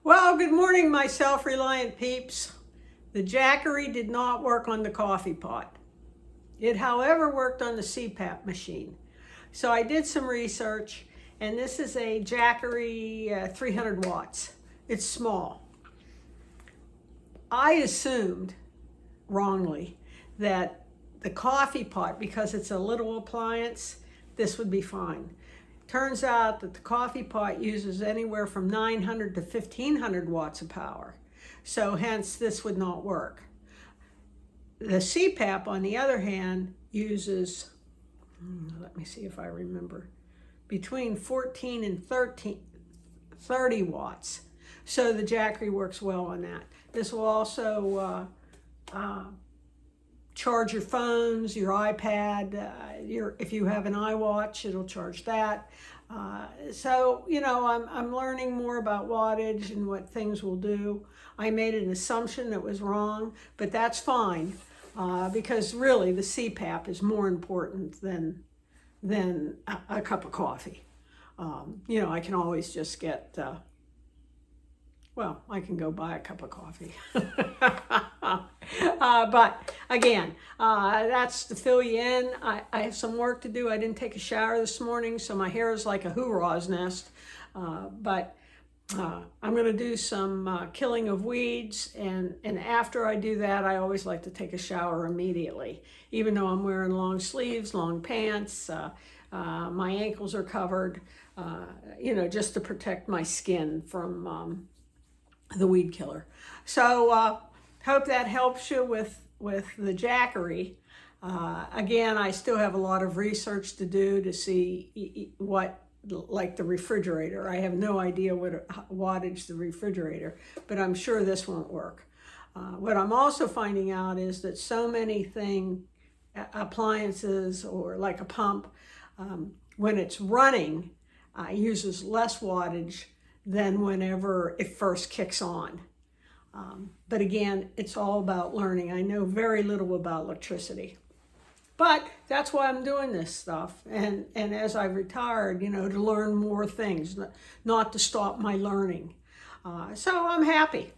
Well, good morning, my self-reliant peeps. The Jackery did not work on the coffee pot. It, however, worked on the CPAP machine. So I did some research, and this is a Jackery 300 watts. It's small. I assumed, wrongly, that the coffee pot, because it's a little appliance, this would be fine. Turns out that the coffee pot uses anywhere from 900 to 1500 watts of power. So hence this would not work. The CPAP, on the other hand, uses, let me see if I remember, between 14 and 30 watts. So the Jackery works well on that. This will also charge your phones, your iPad, if you have an iWatch, it'll charge that. So, you know, I'm learning more about wattage and what things will do. I made an assumption that was wrong, but that's fine because really the CPAP is more important than a cup of coffee. You know, I can always just get, well, I can go buy a cup of coffee. But again, that's to fill you in. I have some work to do. I didn't take a shower this morning, so my hair is like a hoorah's nest. But I'm going to do some killing of weeds, and after I do that, I always like to take a shower immediately. Even though I'm wearing long sleeves, long pants, my ankles are covered, you know, just to protect my skin from the weed killer. So hope that helps you with the Jackery. Again, I still have a lot of research to do to see what, like the refrigerator. I have no idea what wattage the refrigerator, but I'm sure this won't work. What I'm also finding out is that so many appliances, or like a pump, when it's running, uses less wattage than whenever it first kicks on. But again, it's all about learning. I know very little about electricity, but that's why I'm doing this stuff. And as I've retired, you know, to learn more things, not to stop my learning. So I'm happy.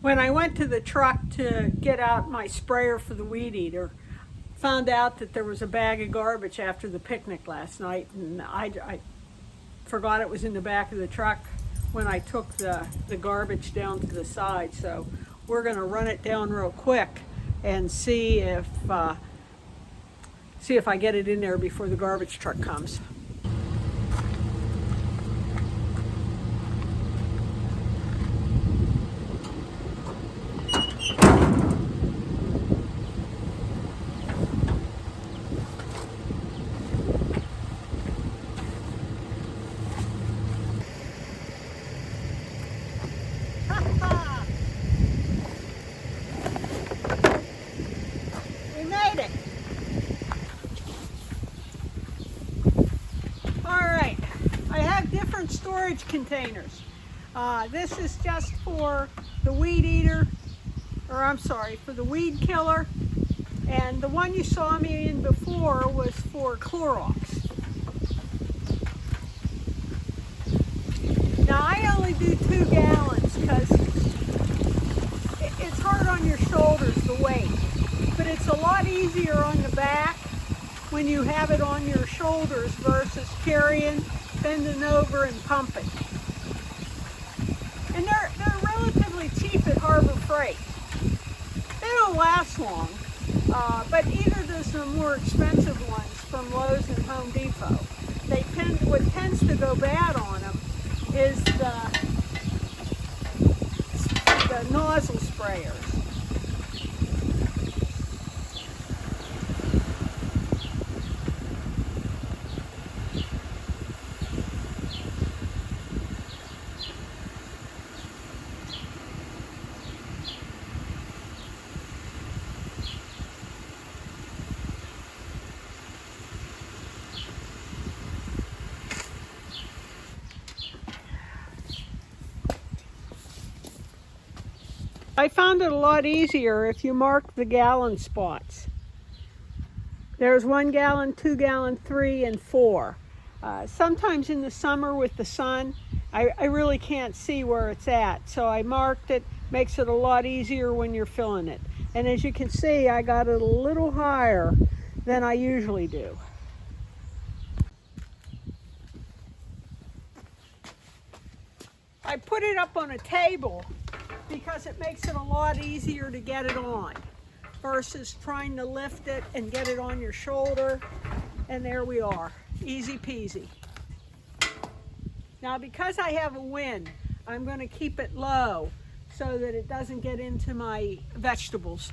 When I went to the truck to get out my sprayer for the weed eater, found out that there was a bag of garbage after the picnic last night, and I forgot it was in the back of the truck when I took the garbage down to the side. So we're going to run it down real quick and see if I get it in there before the garbage truck comes. We made it. All right, I have different storage containers. This is just for the weed eater, or I'm sorry, for the weed killer. And the one you saw me in before was for Clorox. Now I only do 2 gallons because it's hard on your shoulders, the weight. But it's a lot easier on the back when you have it on your shoulders versus carrying, bending over and pumping. And they're relatively cheap at Harbor Freight. They don't last long, but either does the more expensive ones from Lowe's and Home Depot. What tends to go bad on them is the nozzle sprayers. I found it a lot easier if you mark the gallon spots. There's 1 gallon, 2 gallon, 3, and 4. Sometimes in the summer with the sun, I really can't see where it's at. So I marked it, makes it a lot easier when you're filling it. And as you can see, I got it a little higher than I usually do. I put it up on a table because it makes it a lot easier to get it on versus trying to lift it and get it on your shoulder. And there we are, easy peasy. Now because I have a wind, I'm going to keep it low so that it doesn't get into my vegetables.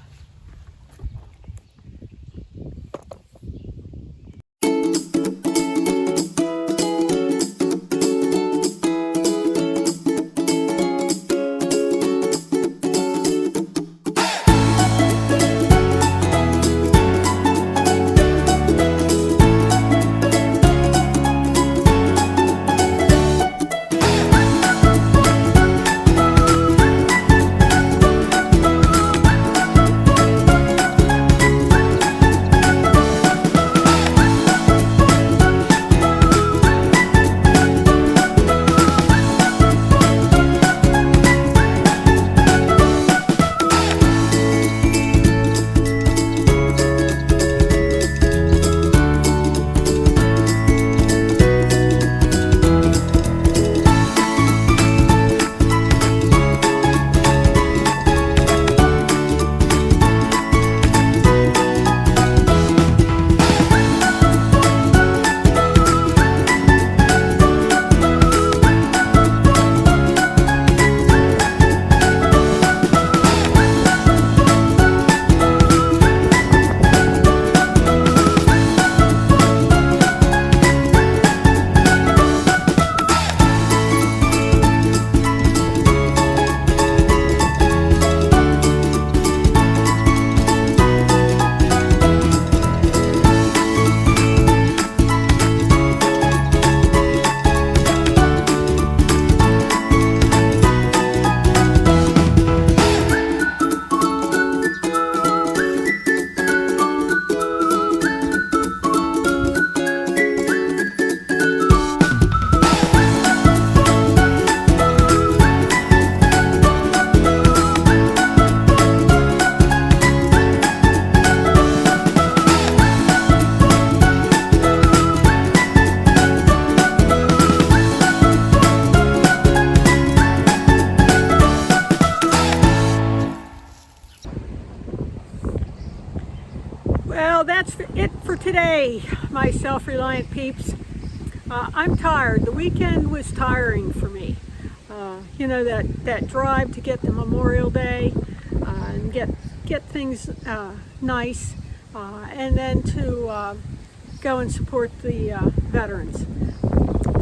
Well, that's it for today, my self-reliant peeps. I'm tired. The weekend was tiring for me. You know, that drive to get to Memorial Day and get things nice, and then to go and support the veterans.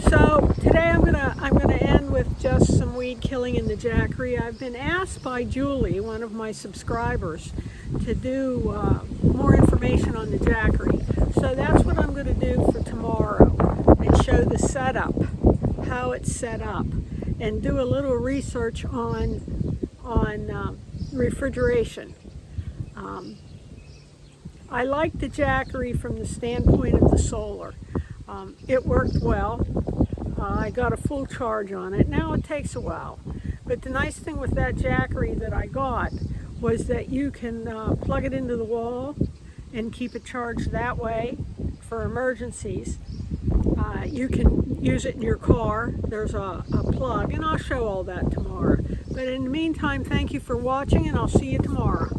So today I'm gonna end with just some weed killing in the Jackery. I've been asked by Julie, one of my subscribers, to do more information on the Jackery. So that's what I'm going to do for tomorrow, and show the setup, how it's set up, and do a little research on refrigeration. I like the Jackery from the standpoint of the solar. It worked well. I got a full charge on it. Now it takes a while. But the nice thing with that Jackery that I got was that you can plug it into the wall and keep it charged that way for emergencies. You can use it in your car. There's a plug, and I'll show all that tomorrow. But in the meantime, thank you for watching, and I'll see you tomorrow.